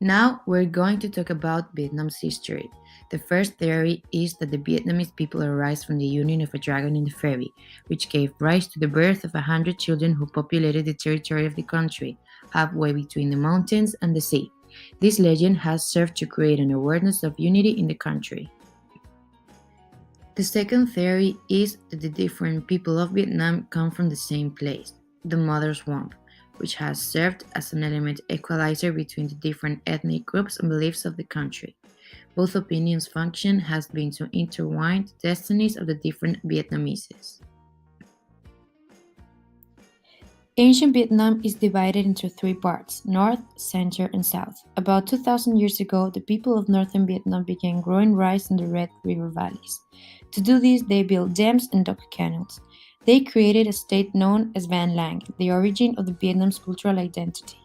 Now we're going to talk about Vietnam's history. The first theory is that the Vietnamese people arise from the union of a dragon and a fairy, which gave rise to the birth of 100 children who populated the territory of the country, halfway between the mountains and the sea. This legend has served to create an awareness of unity in the country. The second theory is that the different people of Vietnam come from the same place, the mother's womb, which has served as an element equalizer between the different ethnic groups and beliefs of the country. Both opinions' function has been to intertwine the destinies of the different Vietnameses. Ancient Vietnam is divided into three parts: North, Center, and South. About 2,000 years ago, the people of northern Vietnam began growing rice in the Red River valleys. To do this, they built dams and dug canals. They created a state known as Van Lang, the origin of the Vietnam's cultural identity.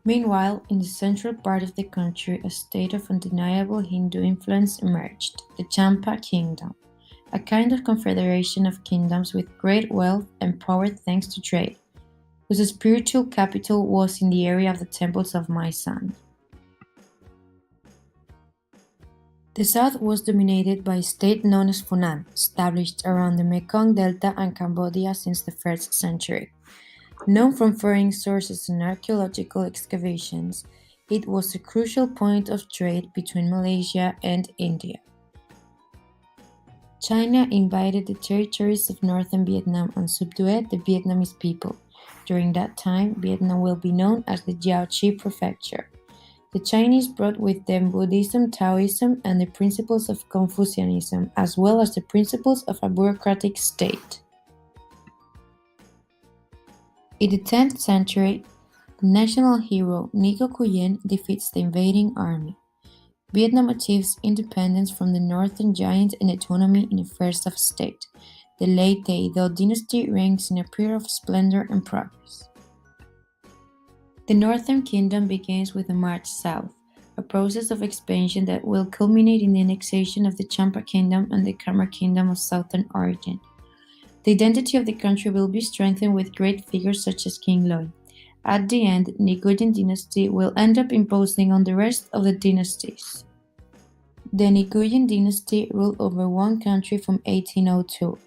Meanwhile, in the central part of the country, a state of undeniable Hindu influence emerged, the Champa Kingdom, a kind of confederation of kingdoms with great wealth and power thanks to trade, whose spiritual capital was in the area of the temples of Mai San. The south was dominated by a state known as Funan, established around the Mekong Delta and Cambodia since the 1st century. Known from foreign sources and archaeological excavations, it was a crucial point of trade between Malaysia and India. China invaded the territories of northern Vietnam and subdued the Vietnamese people. During that time, Vietnam will be known as the Jiao Chi Prefecture. The Chinese brought with them Buddhism, Taoism, and the principles of Confucianism, as well as the principles of a bureaucratic state. In the 10th century, the national hero Ngo Nguyen defeats the invading army. Vietnam achieves independence from the northern giant and autonomy in a first of state. The late Tay Dao dynasty reigns in a period of splendor and progress. The Northern Kingdom begins with a march south, a process of expansion that will culminate in the annexation of the Champa Kingdom and the Khmer Kingdom of southern origin. The identity of the country will be strengthened with great figures such as King Loy. At the end, Nguyen dynasty will end up imposing on the rest of the dynasties. The Nguyen dynasty ruled over one country from 1802.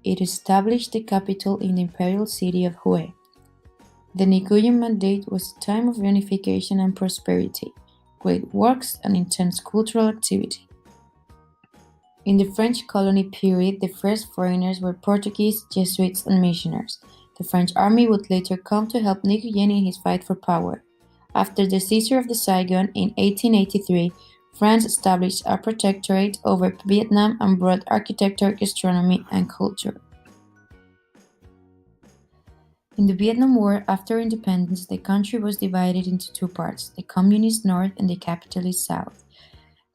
It established the capital in the imperial city of Hue. The Nguyen Mandate was a time of unification and prosperity, great works, and intense cultural activity. In the French colony period, the first foreigners were Portuguese, Jesuits, and missionaries. The French army would later come to help Nguyen in his fight for power. After the seizure of the Saigon in 1883, France established a protectorate over Vietnam and brought architecture, gastronomy, and culture. In the Vietnam War after independence, the country was divided into two parts, the Communist North and the Capitalist South.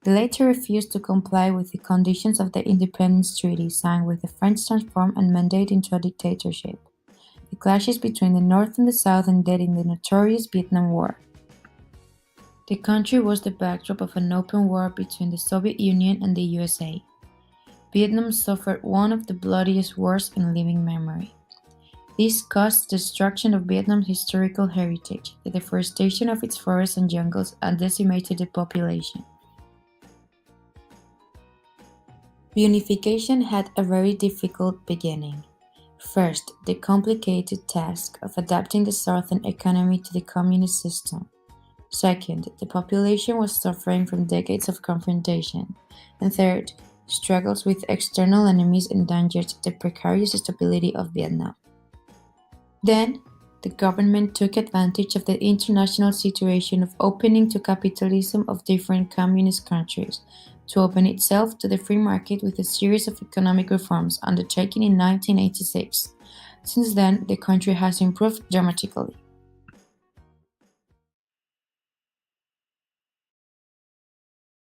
The latter refused to comply with the conditions of the Independence Treaty signed with the French transformed and mandate into a dictatorship. The clashes between the North and the South ended in the notorious Vietnam War. The country was the backdrop of an open war between the Soviet Union and the USA. Vietnam suffered one of the bloodiest wars in living memory. This caused the destruction of Vietnam's historical heritage, the deforestation of its forests and jungles, and decimated the population. Reunification had a very difficult beginning. First, the complicated task of adapting the southern economy to the communist system. Second, the population was suffering from decades of confrontation. And third, struggles with external enemies endangered the precarious stability of Vietnam. Then, the government took advantage of the international situation of opening to capitalism of different communist countries to open itself to the free market with a series of economic reforms undertaken in 1986. Since then, the country has improved dramatically.